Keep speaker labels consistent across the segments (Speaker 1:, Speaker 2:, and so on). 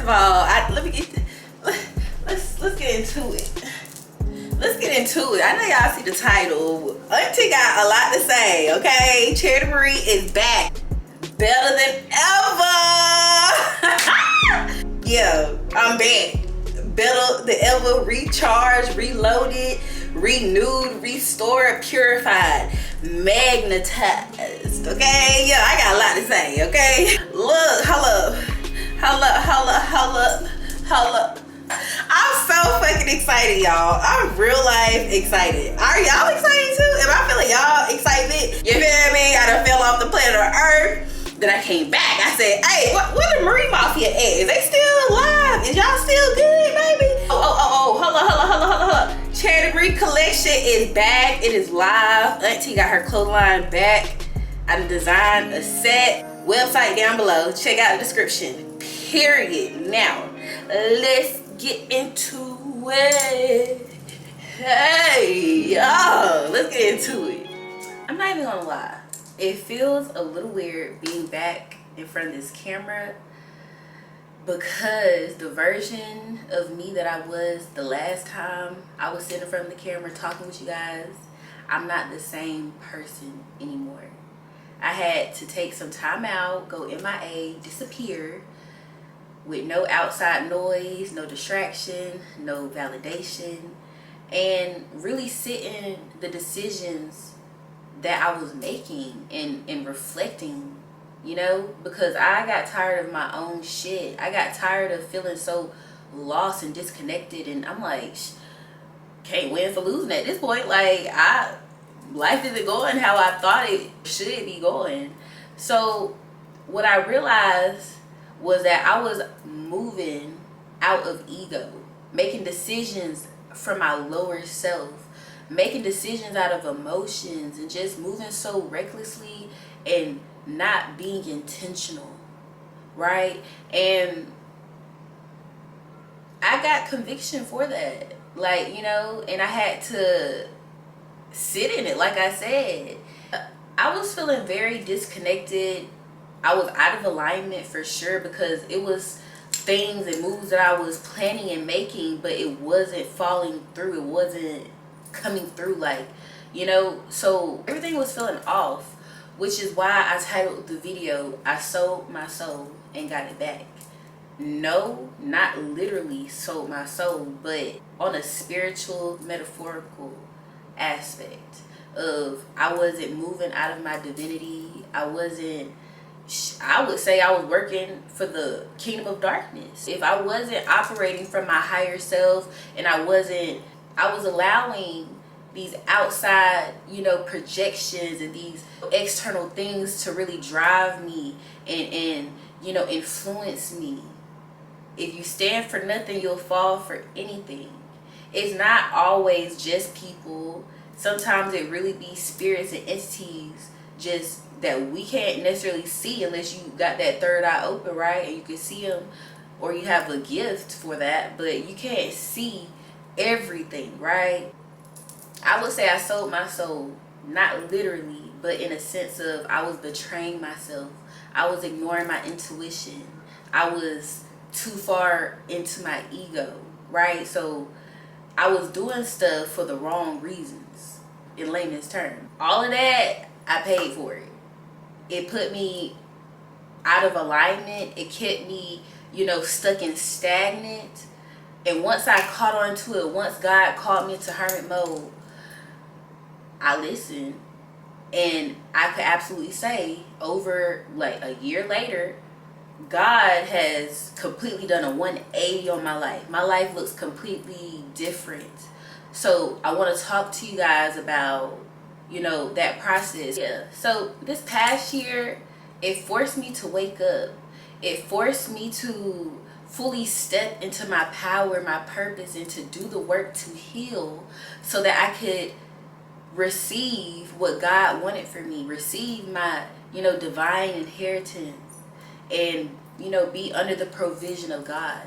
Speaker 1: of all, let's get into it. Let's get into it. I know y'all see the title. Auntie got a lot to say, okay? Charity Marie is back. Better than ever. Yeah, I'm back. Better than ever. Recharged, reloaded, renewed, restored, purified, magnetized, okay? Yeah, I got a lot to say, okay? Look, hold up. I'm so fucking excited, y'all. I'm real life excited. Are y'all excited too? Am I feeling y'all excitement? You feel me? I done fell off the planet of Earth. Then I came back. I said, hey, where the Marie Mafia at? Is they still alive? Is y'all still good, baby? Hold up. Charity Marie collection is back. It is live. Auntie got her clothesline back. I done designed a set. Website down below. Check out the description. Period. Now, let's get into it. Hey, y'all, let's get into it. I'm not even gonna lie. It feels a little weird being back in front of this camera because the version of me that I was the last time I was sitting in front of the camera talking with you guys, I'm not the same person anymore. I had to take some time out, go MIA, disappear, with no outside noise, no distraction, no validation, and really sit in the decisions that I was making and reflecting, you know, because I got tired of my own shit. I got tired of feeling so lost and disconnected, and I'm like, can't win for losing at this point. Like, life isn't going how I thought it should be going. So what I realized was that I was moving out of ego, making decisions from my lower self, making decisions out of emotions, and just moving so recklessly and not being intentional, right? And I got conviction for that, like, you know, and I had to sit in it. Like I said, I was feeling very disconnected. I was out of alignment for sure, because it was things and moves that I was planning and making, but it wasn't falling through. It wasn't coming through, like, you know, so everything was feeling off, which is why I titled the video, I sold my soul and got it back. No, not literally sold my soul, but on a spiritual, metaphorical aspect of I wasn't moving out of my divinity. I would say I was working for the kingdom of darkness. If I wasn't operating from my higher self, and I was allowing these outside, you know, projections and these external things to really drive me and you know, influence me. If you stand for nothing, you'll fall for anything. It's not always just people. Sometimes it really be spirits and entities just that we can't necessarily see unless you got that third eye open, right? And you can see them, or you have a gift for that, but you can't see everything, right? I would say I sold my soul, not literally, but in a sense of I was betraying myself. I was ignoring my intuition. I was too far into my ego, right? So I was doing stuff for the wrong reasons, in layman's terms. All of that, I paid for it. It put me out of alignment. It kept me, you know, stuck and stagnant. And once I caught on to it, once God called me into hermit mode, I listened. And I could absolutely say over like a year later, God has completely done a 180 on my life. My life looks completely different. So I want to talk to you guys about, you know, that process. Yeah. So this past year, it forced me to wake up. It forced me to fully step into my power, my purpose, and to do the work to heal so that I could receive what God wanted for me, receive my, you know, divine inheritance, and, you know, be under the provision of God.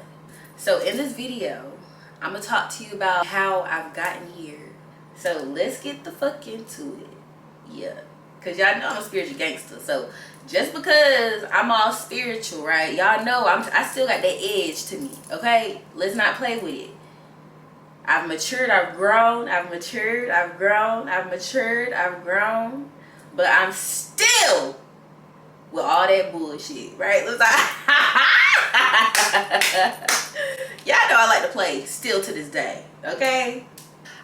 Speaker 1: So in this video, I'm gonna talk to you about how I've gotten here. So let's get the fuck into it. Yeah, Because y'all know I'm a spiritual gangster. So just because I'm all spiritual, right? Y'all know I still got that edge to me, okay? Let's not play with it. I've matured, I've grown, I've matured, I've grown, I've matured, I've grown. But I'm still with all that bullshit, right? Y'all know I like to play still to this day, okay?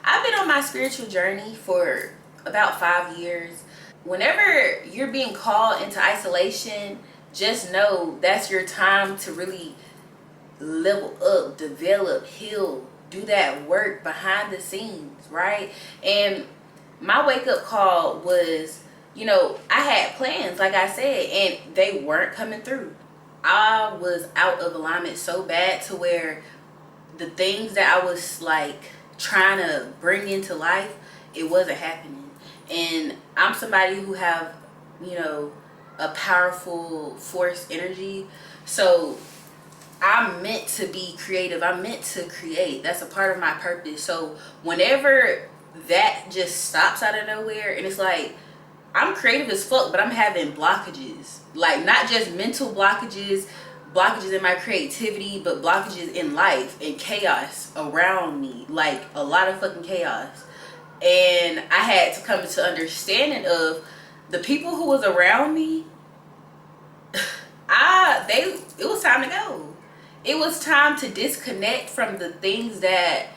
Speaker 1: I've been on my spiritual journey for about 5 years. Whenever you're being called into isolation, just know that's your time to really level up, develop, heal, do that work behind the scenes, right? And my wake up call was, I had plans, like I said, and they weren't coming through. I was out of alignment so bad to where the things that I was like trying to bring into life, it wasn't happening. And I'm somebody who have, a powerful force energy. So I'm meant to be creative. I'm meant to create. That's a part of my purpose. So whenever that just stops out of nowhere, and it's like, I'm creative as fuck, but I'm having blockages. Like, not just mental blockages in my creativity, but blockages in life and chaos around me. Like, a lot of fucking chaos. And I had to come to understanding of the people who was around me. It was time to go. It was time to disconnect from the things that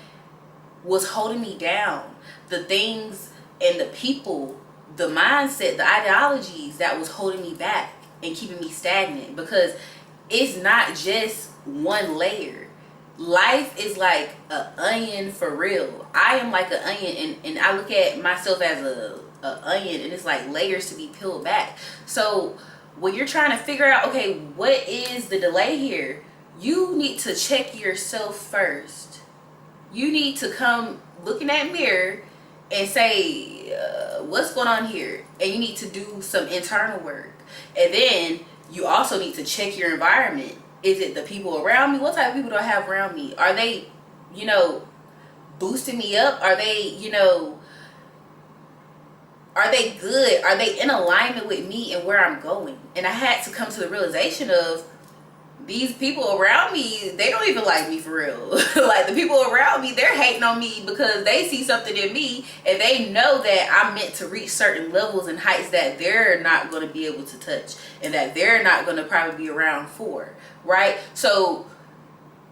Speaker 1: was holding me down, the things and the people, the mindset, the ideologies that was holding me back and keeping me stagnant. Because it's not just one layer. Life is like an onion for real. I am like an onion, and I look at myself as a onion, and it's like layers to be peeled back. So when you're trying to figure out, okay, what is the delay here, you need to check yourself first. You need to come look in that mirror and say, what's going on here? And you need to do some internal work. And then you also need to check your environment. Is it the people around me? What type of people do I have around me? Are they, boosting me up? Are they, are they good? Are they in alignment with me and where I'm going? And I had to come to the realization of, these people around me, they don't even like me for real. Like, the people around me, they're hating on me because they see something in me and they know that I'm meant to reach certain levels and heights that they're not going to be able to touch and that they're not going to probably be around for, right? So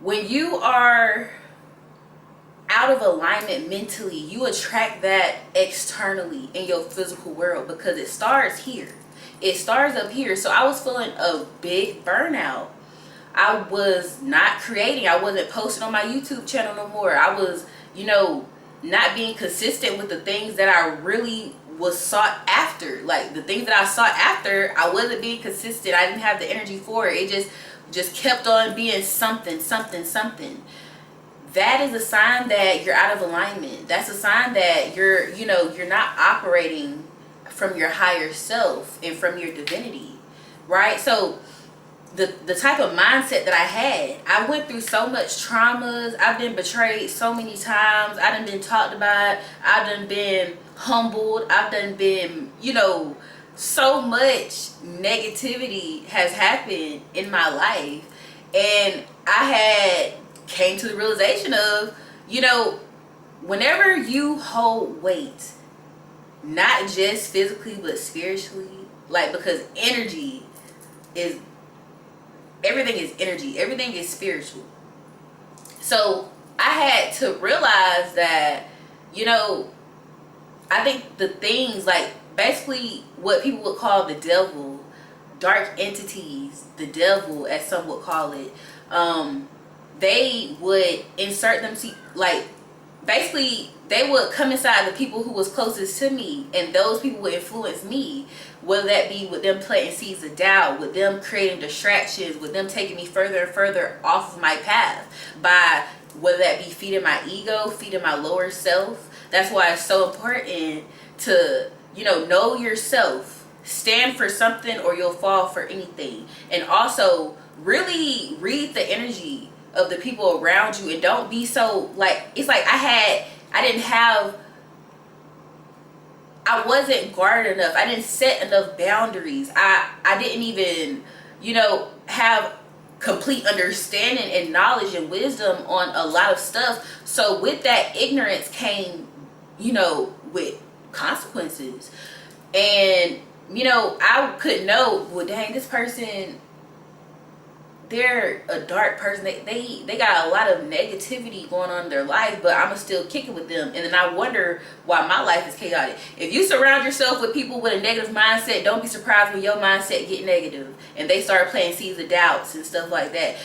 Speaker 1: when you are out of alignment mentally, you attract that externally in your physical world, because it starts here. It starts up here. So I was feeling a big burnout. I was not creating. I wasn't posting on my YouTube channel no more. I was, not being consistent with the things that I really was sought after. Like, the things that I sought after, I wasn't being consistent. I didn't have the energy for it. It just kept on being something. That is a sign that you're out of alignment. That's a sign that you're not operating from your higher self and from your divinity, right? So the type of mindset that I had, I went through so much traumas. I've been betrayed so many times. I done been talked about. I've done been humbled. I've done been, so much negativity has happened in my life. And I came to the realization of, whenever you hold weight, not just physically, but spiritually, like, because everything is energy. Everything is spiritual. So I had to realize that, I think the things, like, basically what people would call the devil, dark entities, the devil, as some would call it, they would insert them, like, basically they would come inside the people who was closest to me, and those people would influence me, whether that be with them planting seeds of doubt, with them creating distractions, with them taking me further and further off of my path, by whether that be feeding my ego, feeding my lower self. That's why it's so important to, know yourself, stand for something or you'll fall for anything. And also really read the energy of the people around you, and don't be so, like, it's like I didn't have I wasn't guarded enough. I didn't set enough boundaries. I didn't even, you know, have complete understanding and knowledge and wisdom on a lot of stuff. So with that ignorance came, you know, with consequences. And, you know, I could know, well, dang, this person, they're a dark person. They got a lot of negativity going on in their life, but I'ma still kick it with them. And then I wonder why my life is chaotic. If you surround yourself with people with a negative mindset, don't be surprised when your mindset get negative and they start playing seeds of doubts and stuff like that.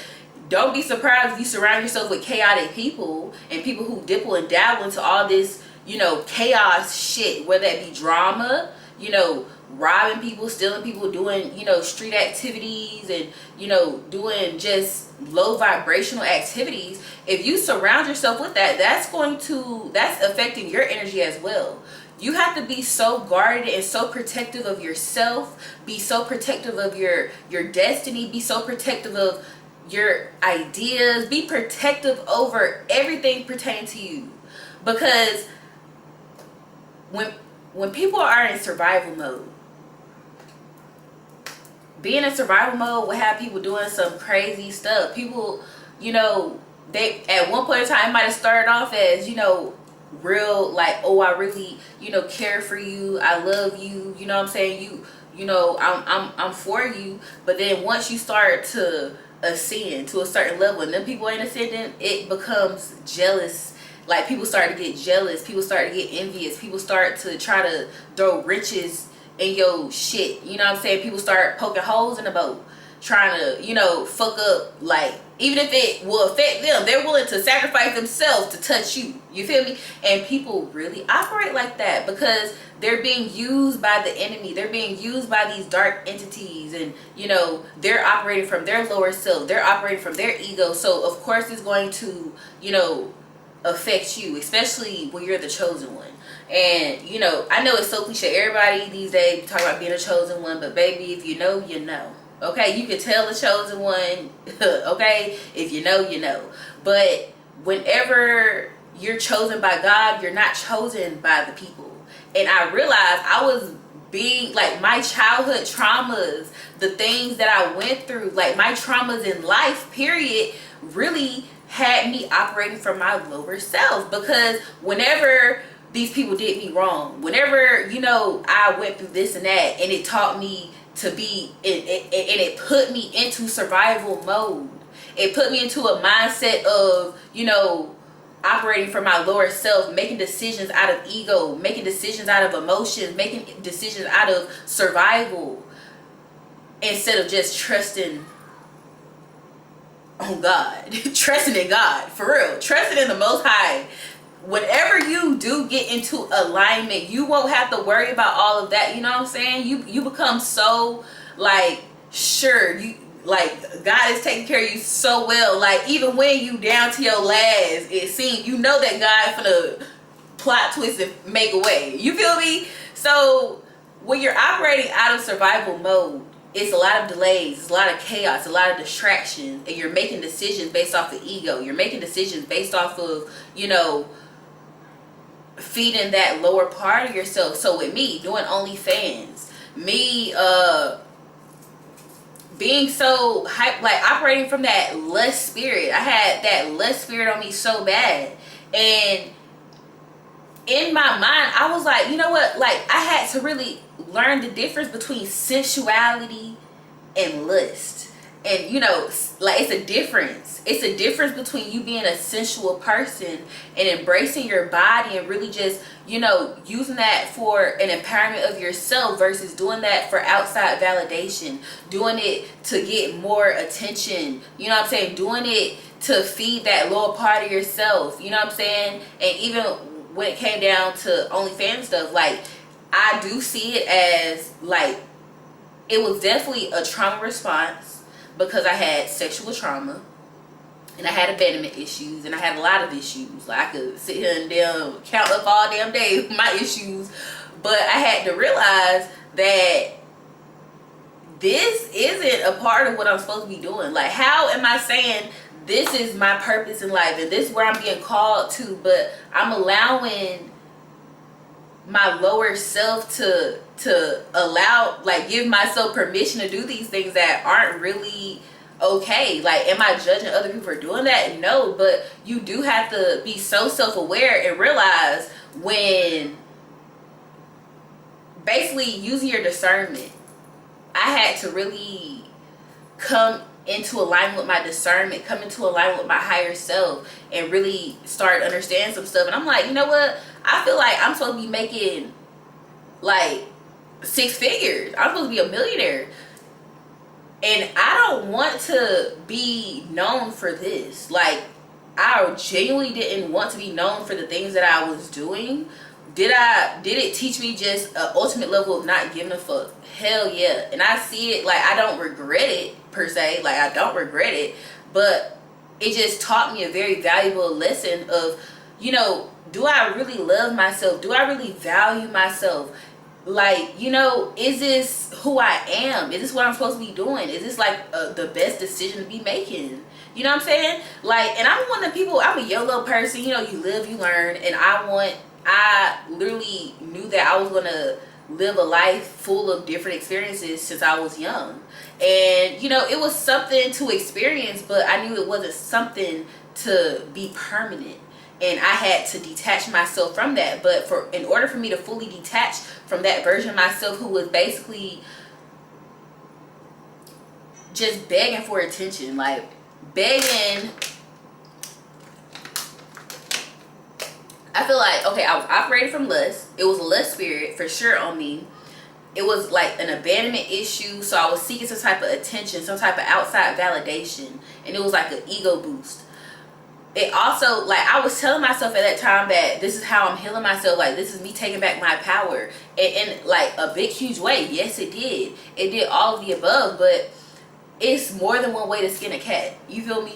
Speaker 1: Don't be surprised if you surround yourself with chaotic people and people who dipple and dabble into all this, you know, chaos shit, whether it be drama, you know, robbing people, stealing people, doing, you know, street activities, and, you know, doing just low vibrational activities. If you surround yourself with that, that's affecting your energy as well. You have to be so guarded and so protective of yourself, be so protective of your destiny, be so protective of your ideas, be protective over everything pertaining to you. Because when people are in survival mode, being in survival mode will have people doing some crazy stuff. People, you know, they at one point in time might have started off as, you know, real, like, oh, I really, you know, care for you, I love you, you know what I'm saying, you know, I'm for you. But then once you start to ascend to a certain level and then people ain't ascending, it becomes jealous. Like, people start to get jealous, people start to get envious, people start to try to throw riches in your shit, you know what I'm saying? People start poking holes in the boat, trying to, you know, fuck up. Like, even if it will affect them, they're willing to sacrifice themselves to touch you. You feel me? And people really operate like that because they're being used by the enemy. They're being used by these dark entities, and, you know, they're operating from their lower self. They're operating from their ego. So of course it's going to, you know, affect you, especially when you're the chosen one. And, you know, I know it's so cliche. Everybody these days talk about being a chosen one, but baby, if you know, you know. Okay, you can tell the chosen one. Okay, if you know, you know. But whenever you're chosen by God, you're not chosen by the people. And I realized I was being, like, my childhood traumas, the things that I went through, like my traumas in life, period, really had me operating from my lower self. Because whenever these people did me wrong, whenever, you know, I went through this and that, and it taught me to be, and it put me into survival mode. It put me into a mindset of, you know, operating from my lower self, making decisions out of ego, making decisions out of emotions, making decisions out of survival, instead of just trusting on God. Trusting in God, for real. Trusting in the Most High. Whenever you do get into alignment, you won't have to worry about all of that. You know what I'm saying? You become so, like, sure, you, like, God is taking care of you so well. Like, even when you down to your last, it seems, you know that God's gonna plot twist and make a way. You feel me? So when you're operating out of survival mode, it's a lot of delays, it's a lot of chaos, a lot of distractions, and you're making decisions based off the ego. You're making decisions based off of, you know, feeding that lower part of yourself. So with me doing OnlyFans, me being so hype, like operating from that lust spirit, I had that lust spirit on me so bad. And in my mind, I was like, you know what, like, I had to really learn the difference between sensuality and lust. And, you know, like, it's a difference. It's a difference between you being a sensual person and embracing your body and really just, you know, using that for an empowerment of yourself versus doing that for outside validation, doing it to get more attention, you know what I'm saying, doing it to feed that lower part of yourself, you know what I'm saying. And even when it came down to OnlyFans stuff, like, I do see it as, like, it was definitely a trauma response because I had sexual trauma and I had abandonment issues and I had a lot of issues. Like, I could sit here and damn count up all damn day my issues, but I had to realize that this isn't a part of what I'm supposed to be doing. Like, how am I saying this is my purpose in life and this is where I'm being called to, but I'm allowing my lower self to allow, like, give myself permission to do these things that aren't really okay. Like, am I judging other people for doing that? No, but you do have to be so self-aware and realize when basically using your discernment. I had to really come into alignment with my discernment, come into alignment with my higher self, and really start understanding some stuff. And I'm like, you know what? I feel like I'm supposed to be making like 6 figures. I'm supposed to be a millionaire. And I don't want to be known for this. Like, I genuinely didn't want to be known for the things that I was doing. Did it teach me just an ultimate level of not giving a fuck? Hell yeah. And I see it, like, I don't regret it per se. Like, I don't regret it. But it just taught me a very valuable lesson of, you know, do I really love myself? Do I really value myself? Like, you know, is this who I am? Is this what I'm supposed to be doing? Is this like the best decision to be making? You know what I'm saying? Like, and I'm one of the people, I'm a YOLO person. You know, you live, you learn. And I literally knew that I was going to live a life full of different experiences since I was young. And, you know, it was something to experience, but I knew it wasn't something to be permanent. And I had to detach myself from that. But in order for me to fully detach from that version of myself who was basically just begging for attention, like begging, I feel like, okay, I was operating from lust. It was a lust spirit for sure on me. It was like an abandonment issue. So I was seeking some type of attention, some type of outside validation. And it was like an ego boost. It also, like, I was telling myself at that time that this is how I'm healing myself. Like, this is me taking back my power. In like a big, huge way. Yes, it did. It did all of the above. But it's more than one way to skin a cat. You feel me?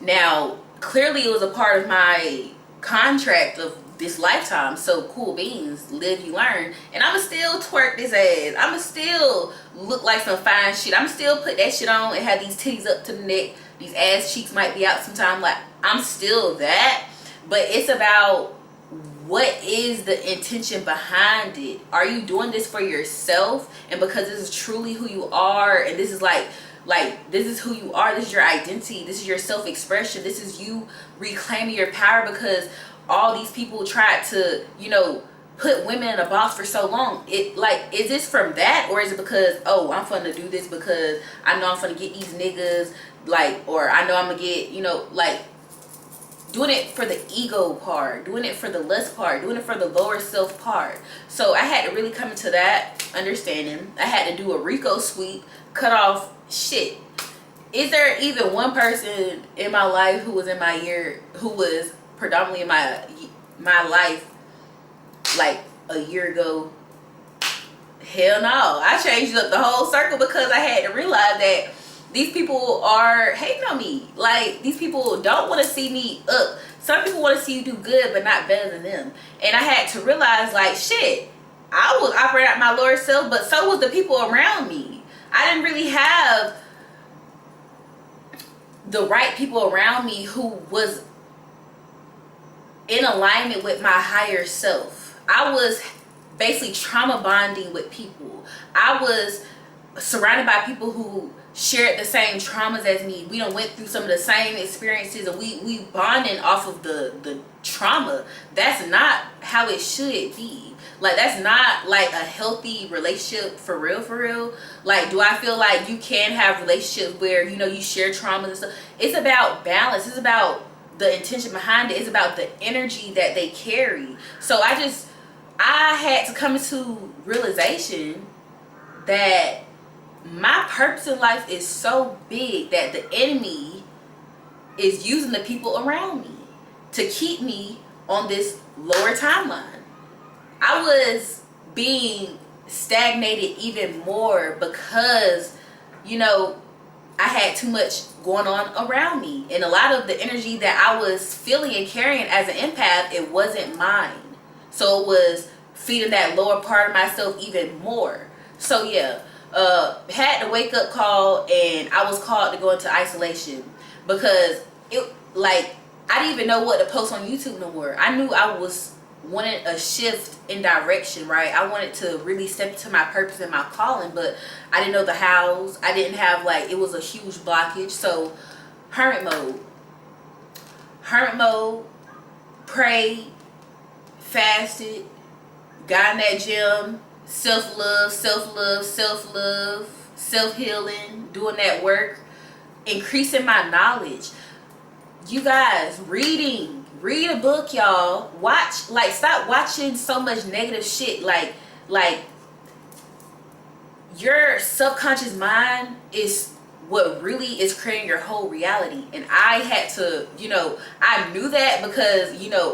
Speaker 1: Now, clearly it was a part of my contract of this lifetime. So cool beans, live, you learn. And I'ma still twerk this ass. I'ma still look like some fine shit. I'ma still put that shit on and have these titties up to the neck. These ass cheeks might be out sometime. Like, I'm still that. But it's about what is the intention behind it. Are you doing this for yourself? And because this is truly who you are, and this is like this is who you are, this is your identity, this is your self-expression, this is you reclaiming your power, because all these people tried to, you know, put women in a box for so long. It, like, is this from that, or is it because, oh, I'm fun to do this because I know I'm fun to get these niggas, like, or I know I'm gonna get, you know, like, doing it for the ego part, doing it for the lust part, doing it for the lower self part. So I had to really come into that understanding. I had to do a Rico sweep, cut off shit. Is there even one person in my life who was in my year, who was predominantly in my life like a year ago? Hell no. I changed up the whole circle because I had to realize that these people are hating on me. Like, these people don't want to see me up. Some people want to see you do good, but not better than them. And I had to realize, like, shit, I was operating at my lower self, but so was the people around me. I didn't really have the right people around me who was in alignment with my higher self. I was basically trauma bonding with people. I was surrounded by people who shared the same traumas as me. We done went through some of the same experiences, and we bonding off of the trauma. That's not how it should be. Like, that's not like a healthy relationship for real. Like, do I feel like you can have relationships where, you know, you share traumas and stuff? It's about balance. It's about the intention behind it. It's about the energy that they carry. So I had to come into realization that my purpose in life is so big that the enemy is using the people around me to keep me on this lower timeline. I was being stagnated even more because, you know, I had too much going on around me. And a lot of the energy that I was feeling and carrying as an empath, it wasn't mine. So it was feeding that lower part of myself even more. So yeah, had the wake up call, and I was called to go into isolation because it, like, I didn't even know what to post on YouTube no more. I knew I was wanted a shift in direction, right? I wanted to really step into my purpose and my calling, but I didn't know the hows. I didn't have, like, it was a huge blockage. So hermit mode, prayed, fasted, got in that gym, self-love, self-healing, doing that work, increasing my knowledge. You guys, read a book, y'all. Watch, like, stop watching so much negative shit. Like your subconscious mind is what really is creating your whole reality. And I had to, I knew that because,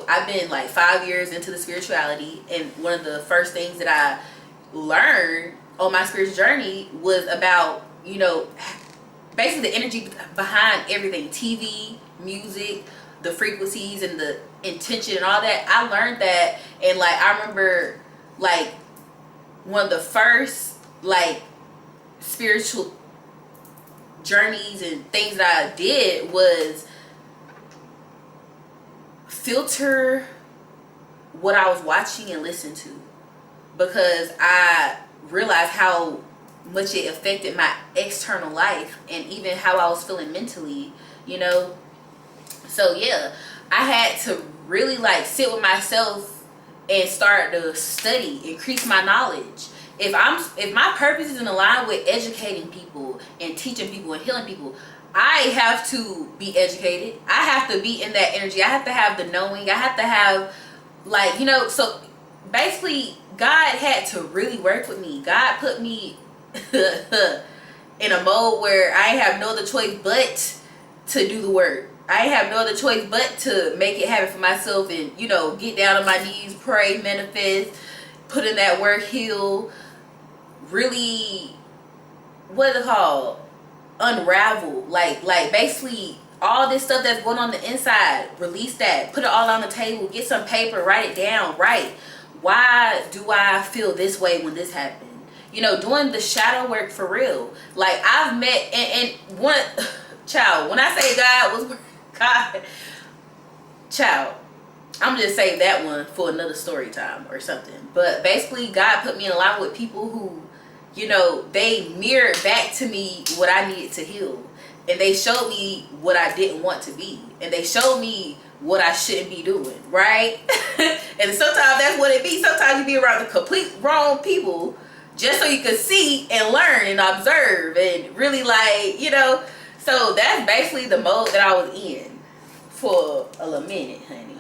Speaker 1: I've been like 5 years into the spirituality, and one of the first things that I learned on my spiritual journey was about, basically the energy behind everything. TV, music, the frequencies and the intention and all that. I learned that, and like I remember, like, one of the first like spiritual journeys and things that I did was filter what I was watching and listening to, because I realized how much it affected my external life and even how I was feeling mentally, So yeah, I had to really like sit with myself and start to study, increase my knowledge. If my purpose is in line with educating people and teaching people and healing people, I have to be educated. I have to be in that energy. I have to have the knowing. I have to have, like, so basically God had to really work with me. God put me in a mode where I have no other choice but to do the work. I have no other choice but to make it happen for myself and, get down on my knees, pray, manifest, put in that work, heal, really, what is it called? Unravel. Like basically all this stuff that's going on the inside, release that, put it all on the table, get some paper, write it down, write. Why do I feel this way when this happened? Doing the shadow work for real. Like, I've met, and one, child, when I say God, child, I'm just saying that one for another story time or something. But basically, God put me in line with people who, they mirrored back to me what I needed to heal. And they showed me what I didn't want to be. And they showed me what I shouldn't be doing, right? And sometimes that's what it be. Sometimes you be around the complete wrong people just so you can see and learn and observe and really, like, So that's basically the mode that I was in for a little minute, honey.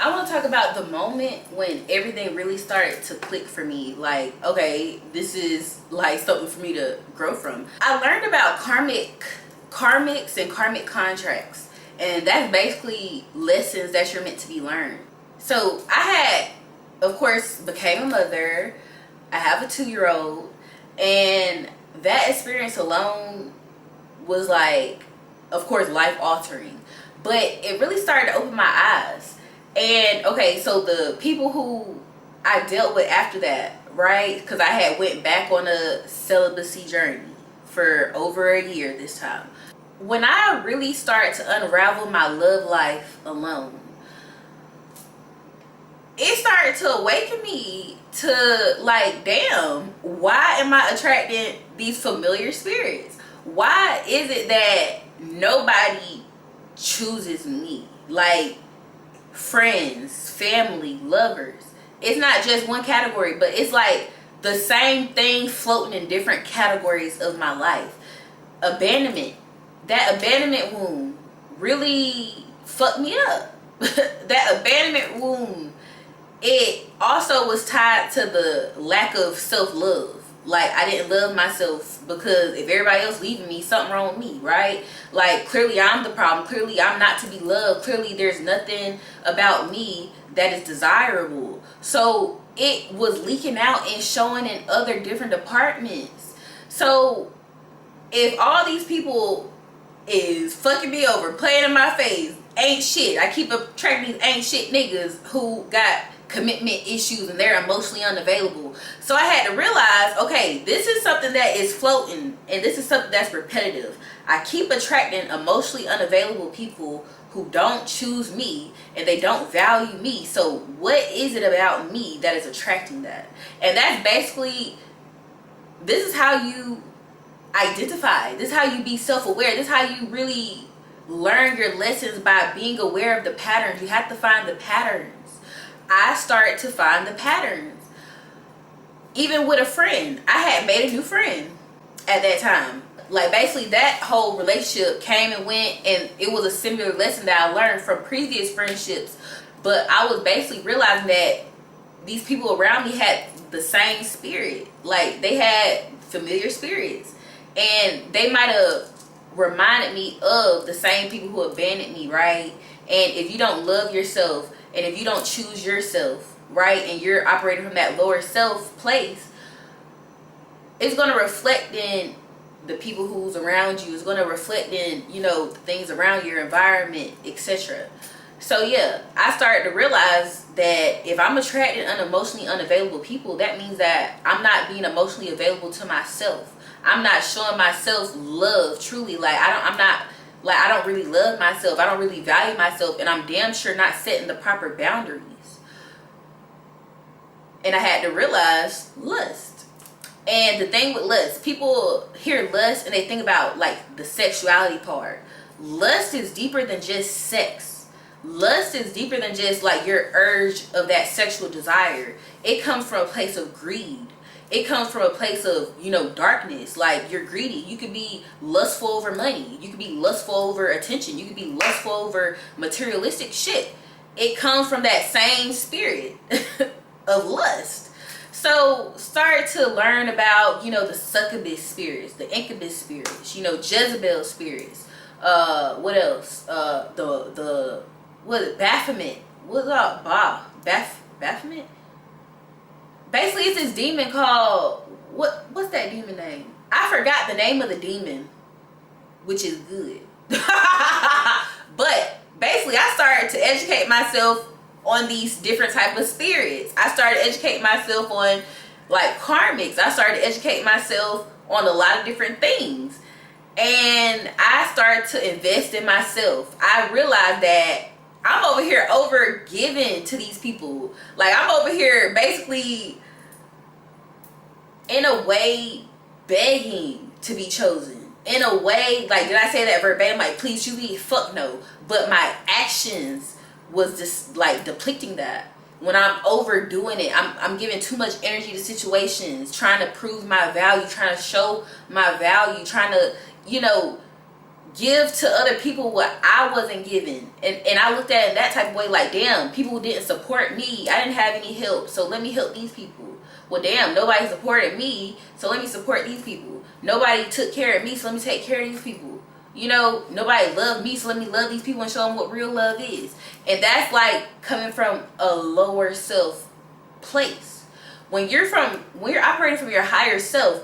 Speaker 1: I want to talk about the moment when everything really started to click for me. Like, okay, this is like something for me to grow from. I learned about karmics and karmic contracts. And that's basically lessons that you're meant to be learned. So I had, of course, became a mother. I have a 2-year-old. And that experience alone was like, of course, life altering. But it really started to open my eyes. And okay, so the people who I dealt with after that, right? Because I had went back on a celibacy journey for over a year this time. When I really started to unravel my love life alone, it started to awaken me to, like, damn, why am I attracting these familiar spirits? Why is it that nobody chooses me? Like, friends, family, lovers. It's not just one category, but it's like the same thing floating in different categories of my life. Abandonment. That abandonment wound really fucked me up. That abandonment wound, it also was tied to the lack of self-love. Like, I didn't love myself because if everybody else leaving me, something wrong with me, right? Like, clearly I'm the problem. Clearly I'm not to be loved. Clearly there's nothing about me that is desirable. So it was leaking out and showing in other different departments. So if all these people is fucking me over, playing in my face, ain't shit. I keep attracting these ain't shit niggas who got commitment issues and they're emotionally unavailable. So I had to realize, okay, this is something that is floating and this is something that's repetitive. I keep attracting emotionally unavailable people who don't choose me and they don't value me. So what is it about me that is attracting that? And that's basically, this is how you identify. This is how you be self-aware. This is how you really learn your lessons, by being aware of the patterns. You have to find the patterns. I started to find the patterns. Even with a friend, I had made a new friend at that time. Like basically that whole relationship came and went, and it was a similar lesson that I learned from previous friendships. But I was basically realizing that these people around me had the same spirit. Like they had familiar spirits, and they might have reminded me of the same people who abandoned me, right? And if you don't love yourself, and if you don't choose yourself, right, and you're operating from that lower self place, it's going to reflect in the people who's around you. It's going to reflect in, you know, the things around your environment, etc. So yeah, I started to realize that if I'm attracting unemotionally unavailable people, that means that I'm not being emotionally available to myself. I'm not showing myself love truly. Like I don't really love myself. I don't really value myself, and I'm damn sure not setting the proper boundaries. And I had to realize lust. And the thing with lust, people hear lust and they think about like the sexuality part. Lust is deeper than just sex. Lust is deeper than just like your urge of that sexual desire. It comes from a place of greed. It comes from a place of, you know, darkness. Like you're greedy. You could be lustful over money. You could be lustful over attention. You could be lustful over materialistic shit. It comes from that same spirit of lust. So start to learn about, you know, the succubus spirits, the incubus spirits, you know, Jezebel spirits. What else? Baphomet. What's up? Baphomet? Basically, it's this demon called, what's that demon name? I forgot the name of the demon, which is good. But basically, I started to educate myself on these different type of spirits. I started educating myself on like karmics. I started to educate myself on a lot of different things. And I started to invest in myself. I realized that I'm over here over giving to these people. Like I'm over here basically in a way begging to be chosen. In a way, like, did I say that verbatim? Like, please choose me? Fuck no. But my actions was just like depleting that. When I'm overdoing it, I'm giving too much energy to situations, trying to prove my value, trying to show my value, trying to, you know, give to other people what I wasn't given. And I looked at it in that type of way, like, damn, people didn't support me. I didn't have any help, so let me help these people. Well, damn, nobody supported me, so let me support these people. Nobody took care of me, so let me take care of these people. You know, nobody loved me, so let me love these people and show them what real love is. And that's like coming from a lower self place. When you're operating from your higher self,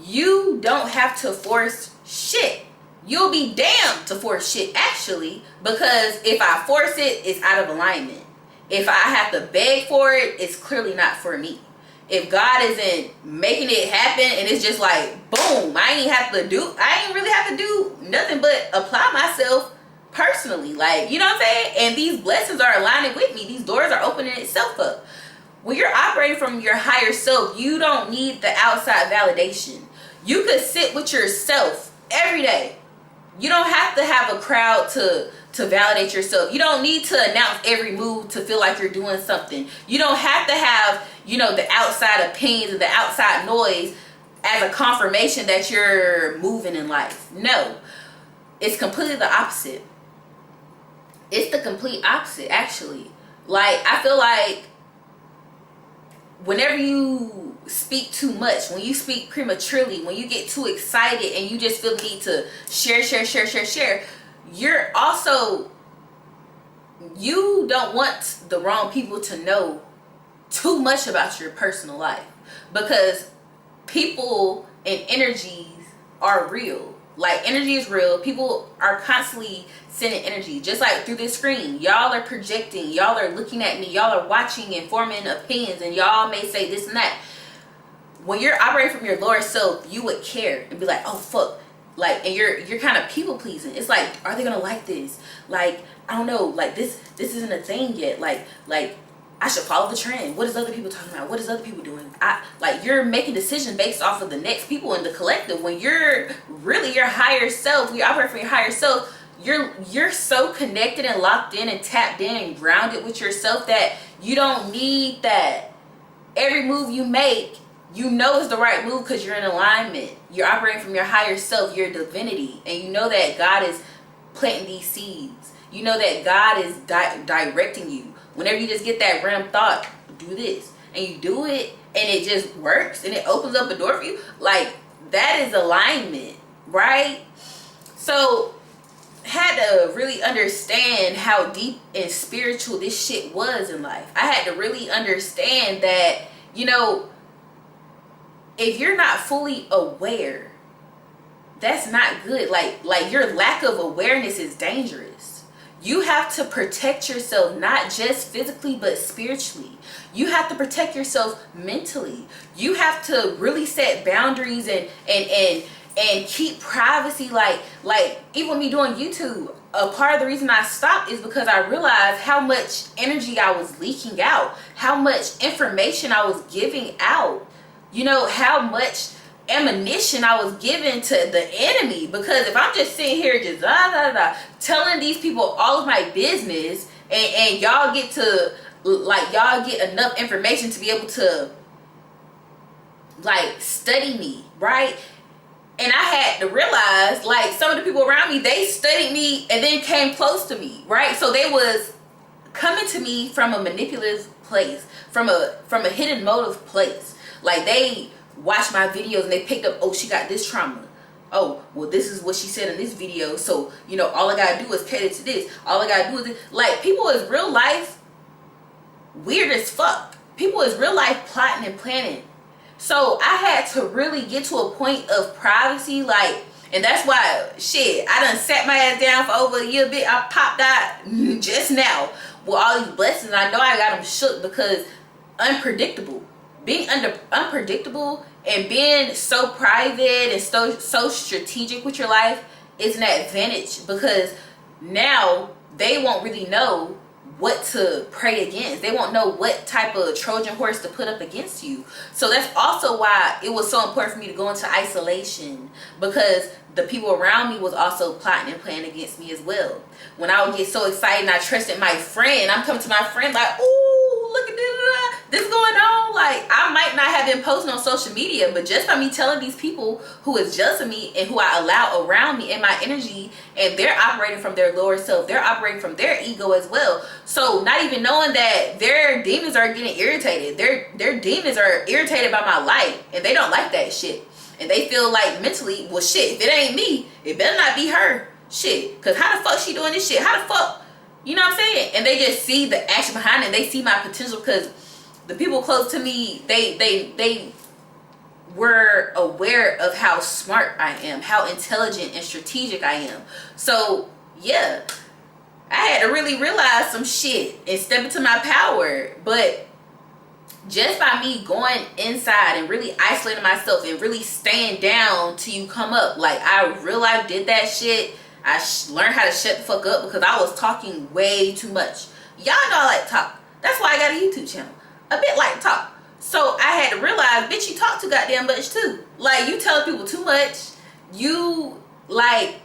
Speaker 1: you don't have to force shit. You'll be damned to force shit, actually, because if I force it, it's out of alignment. If I have to beg for it, it's clearly not for me. If God isn't making it happen and it's just like, boom, I ain't really have to do nothing but apply myself personally. Like, you know what I'm saying? And these blessings are aligning with me. These doors are opening itself up. When you're operating from your higher self, you don't need the outside validation. You could sit with yourself every day. You don't have to have a crowd to validate yourself. You don't need to announce every move to feel like you're doing something. You don't have to have, you know, the outside opinions and the outside noise as a confirmation that you're moving in life. No, it's completely the opposite. It's the complete opposite, actually. Like, I feel like whenever you speak too much, when you speak prematurely, when you get too excited and you just feel the need to share, you're also, you don't want the wrong people to know too much about your personal life, because people and energies are real. Like, energy is real. People are constantly sending energy, just like through this screen. Y'all are projecting, y'all are looking at me, y'all are watching and forming opinions, and y'all may say this and that. When you're operating from your lower self, you would care and be like, oh fuck, like, and you're kind of people pleasing. It's like, are they gonna like this? Like, I don't know, like, this isn't a thing yet. Like I should follow the trend. What is other people talking about? What is other people doing? Like, you're making decisions based off of the next people in the collective. When you're really your higher self, you operate for your higher self, you're so connected and locked in and tapped in and grounded with yourself that you don't need that. Every move you make, you know is the right move because you're in alignment. You're operating from your higher self, your divinity, and you know that God is planting these seeds. You know that God is directing you. Whenever you just get that random thought, do this, and you do it, and it just works, and it opens up a door for you. Like, that is alignment, right? So, had to really understand how deep and spiritual this shit was in life. I had to really understand that, you know, if you're not fully aware, that's not good. Like your lack of awareness is dangerous. You have to protect yourself, not just physically, but spiritually. You have to protect yourself mentally. You have to really set boundaries and keep privacy. Like even with me doing YouTube, a part of the reason I stopped is because I realized how much energy I was leaking out, how much information I was giving out, you know, how much ammunition I was giving to the enemy. Because if I'm just sitting here just telling these people all of my business, and y'all get to, like, y'all get enough information to be able to, like, study me, right? And I had to realize, like, some of the people around me, they studied me and then came close to me, right? So they was coming to me from a manipulative place, from a hidden motive place. Like, they watched my videos and they picked up, oh, she got this trauma. Oh, well, this is what she said in this video. So, you know, all I gotta do is cater to this. All I gotta do is this. Like, people is real life weird as fuck. People is real life plotting and planning. So I had to really get to a point of privacy, like, and that's why, shit, I done sat my ass down for over a year bit. I popped out just now with all these blessings. I know I got them shook because unpredictable. Being unpredictable and being so private and so strategic with your life is an advantage, because now they won't really know what to pray against. They won't know what type of Trojan horse to put up against you. So that's also why it was so important for me to go into isolation, because the people around me was also plotting and planning against me as well. When I would get so excited and I trusted my friend, I'm coming to my friend like, ooh, look at this going on. Like, I might not have been posting on social media, but just by me telling these people who is jealous of me and who I allow around me in my energy, and they're operating from their lower self, they're operating from their ego as well. So not even knowing that their demons are getting irritated. Their demons are irritated by my light, and they don't like that shit. And they feel like mentally, well, shit, if it ain't me, it better not be her. Shit, because how the fuck she doing this shit? How the fuck, you know what I'm saying? And they just see the action behind it. They see my potential, because the people close to me, they were aware of how smart I am, how intelligent and strategic I am. So yeah, I had to really realize some shit and step into my power. But just by me going inside and really isolating myself and really staying down till you come up, like, I real life did that shit. I learned how to shut the fuck up because I was talking way too much. Y'all know I like to talk. That's why I got a YouTube channel. A bit like to talk. So I had to realize, bitch, you talk too goddamn much too. Like, you tell people too much. You, like,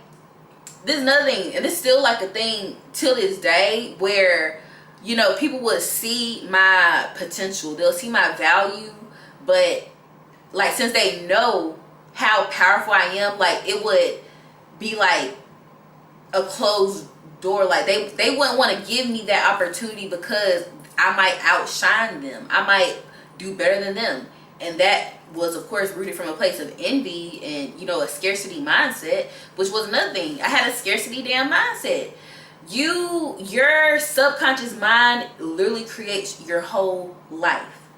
Speaker 1: this is another thing, and this is still like a thing till this day, where, you know, people would see my potential, they'll see my value, but, like, since they know how powerful I am, like, it would be like a closed door. Like, they wouldn't want to give me that opportunity because I might outshine them, I might do better than them. And that was, of course, rooted from a place of envy and, you know, a scarcity mindset, which was another thing. I had a scarcity damn mindset. Your subconscious mind literally creates your whole life.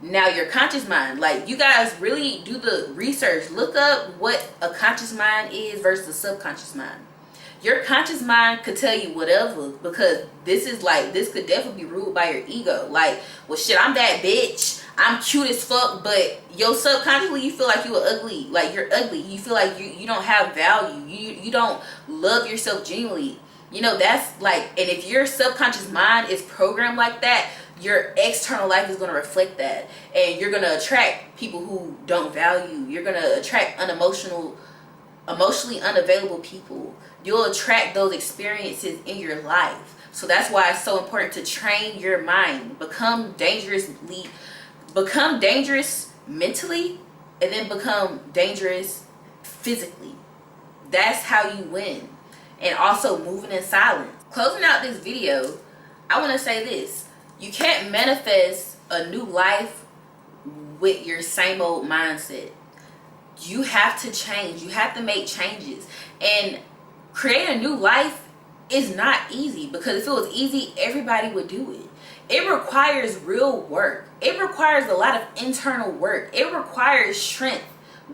Speaker 1: Now your conscious mind, like, you guys really do the research. Look up what a conscious mind is versus a subconscious mind. Your conscious mind could tell you whatever, because this is like, this could definitely be ruled by your ego. Like, well, shit, I'm that bitch, I'm cute as fuck, but yo, subconsciously you feel like you are ugly. Like, you're ugly. You feel like you don't have value. You don't love yourself genuinely. You know, that's like, and if your subconscious mind is programmed like that, your external life is going to reflect that, and you're going to attract people who don't value. You're going to attract emotionally unavailable people. You'll attract those experiences in your life. So that's why it's so important to train your mind. Become dangerous mentally, and then become dangerous physically. That's how you win. And also moving in silence. Closing out this video, I want to say this. You can't manifest a new life with your same old mindset. You have to change. You have to make changes. And create a new life is not easy, because if it was easy, everybody would do it. It requires real work. It requires a lot of internal work. It requires strength,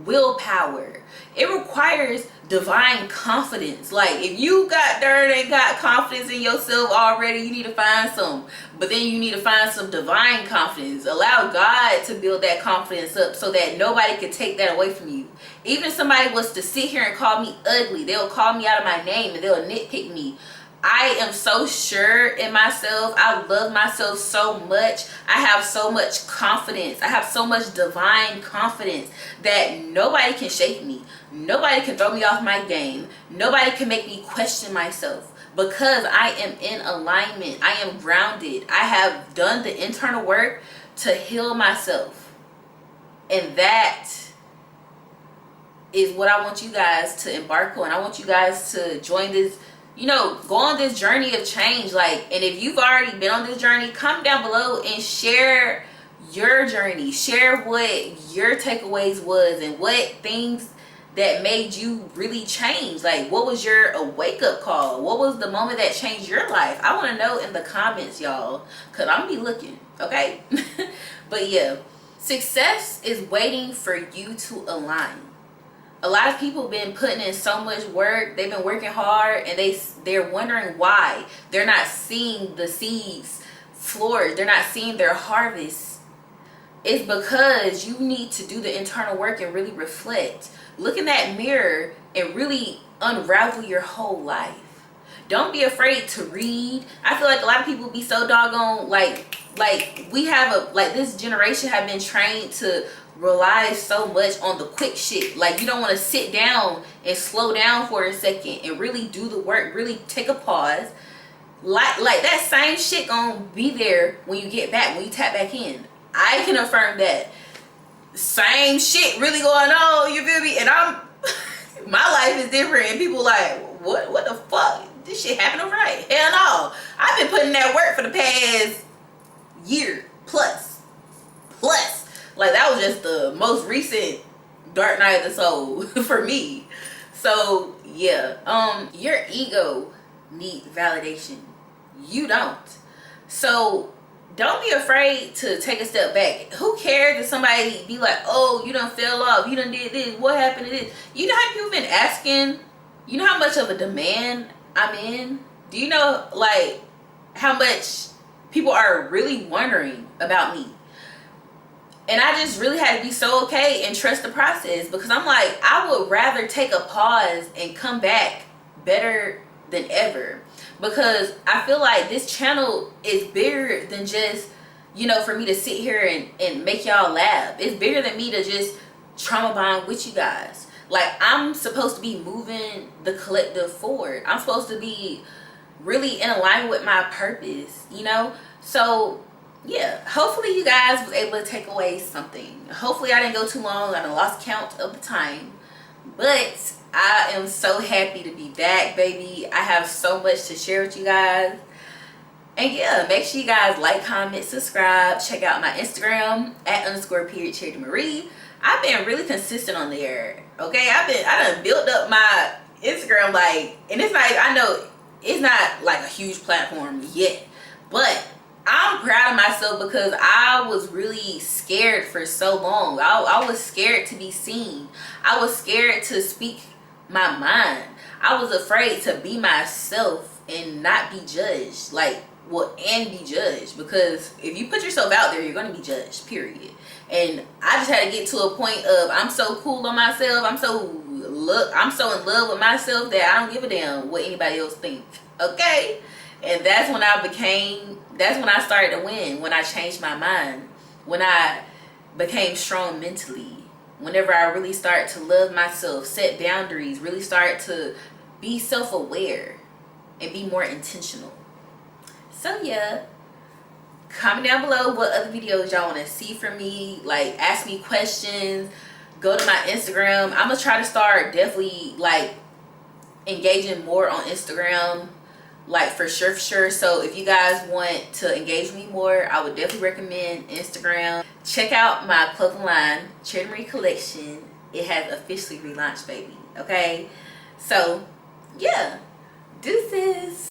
Speaker 1: willpower. It requires divine confidence. Like, if you ain't got confidence in yourself already, you need to find some. But then you need to find some divine confidence. Allow God to build that confidence up so that nobody can take that away from you. Even if somebody was to sit here and call me ugly, they'll call me out of my name and they'll nitpick me. I am so sure in myself. I love myself so much. I have so much confidence. I have so much divine confidence that nobody can shake me. Nobody can throw me off my game. Nobody can make me question myself, because I am in alignment. I am grounded. I have done the internal work to heal myself. And that is what I want you guys to embark on. I want you guys to join this, go on this journey of change. Like, and if you've already been on this journey, comment down below and share your journey. Share what your takeaways was and what things that made you really change. Like, what was your wake up call? What was the moment that changed your life? I want to know in the comments, y'all, because I'm gonna be looking, okay? But yeah, success is waiting for you to align. A lot of people been putting in so much work. They've been working hard, and they're wondering why they're not seeing the seeds flourish. They're not seeing their harvest. It's because you need to do the internal work and really reflect. Look in that mirror and really unravel your whole life. Don't be afraid to read. I feel like a lot of people be so doggone like we have this generation have been trained to rely so much on the quick shit. Like, you don't want to sit down and slow down for a second and really do the work, really take a pause. Like that same shit gonna be there when you get back, when you tap back in. I can affirm that. Same shit really going on, you feel me? And my life is different, and people like, what the fuck? This shit happened overnight? Hell no. I've been putting that work for the past year plus. Like, that was just the most recent dark night of the soul for me. So yeah, your ego needs validation. You don't. So don't be afraid to take a step back. Who cares if somebody be like, oh, you done fell off, you done did this, what happened to this? You know how people been asking, you know how much of a demand I'm in? Do you know, like, how much people are really wondering about me? And I just really had to be so okay and trust the process, because I'm like, I would rather take a pause and come back better than ever. Because I feel like this channel is bigger than just, for me to sit here and make y'all laugh. It's bigger than me to just trauma bond with you guys. Like, I'm supposed to be moving the collective forward. I'm supposed to be really in alignment with my purpose, So yeah, hopefully you guys was able to take away something. Hopefully I didn't go too long. I done lost count of the time. But I am so happy to be back, baby. I have so much to share with you guys. And yeah, make sure you guys like, comment, subscribe. Check out my Instagram @_charitymariellc. I've been really consistent on there. Okay, I done built up my Instagram, like, and it's not, I know it's not like a huge platform yet, but I'm proud of myself because I was really scared for so long. I was scared to be seen. I was scared to speak my mind. I was afraid to be myself and not be judged. Like, well, and be judged, because if you put yourself out there, you're going to be judged, period. And I just had to get to a point of, I'm so cool on myself, I'm so in love with myself that I don't give a damn what anybody else thinks. Okay? And that's when I started to win, when I changed my mind, when I became strong mentally, whenever I really started to love myself, set boundaries, really start to be self-aware and be more intentional. So yeah, comment down below what other videos y'all want to see from me. Like, ask me questions, go to my Instagram. I'm gonna try to start definitely like engaging more on Instagram, like for sure. So if you guys want to engage with me more, I would definitely recommend Instagram. Check out my clothing line, Charity Marie Collection. It has officially relaunched, baby. Okay, so yeah, deuces.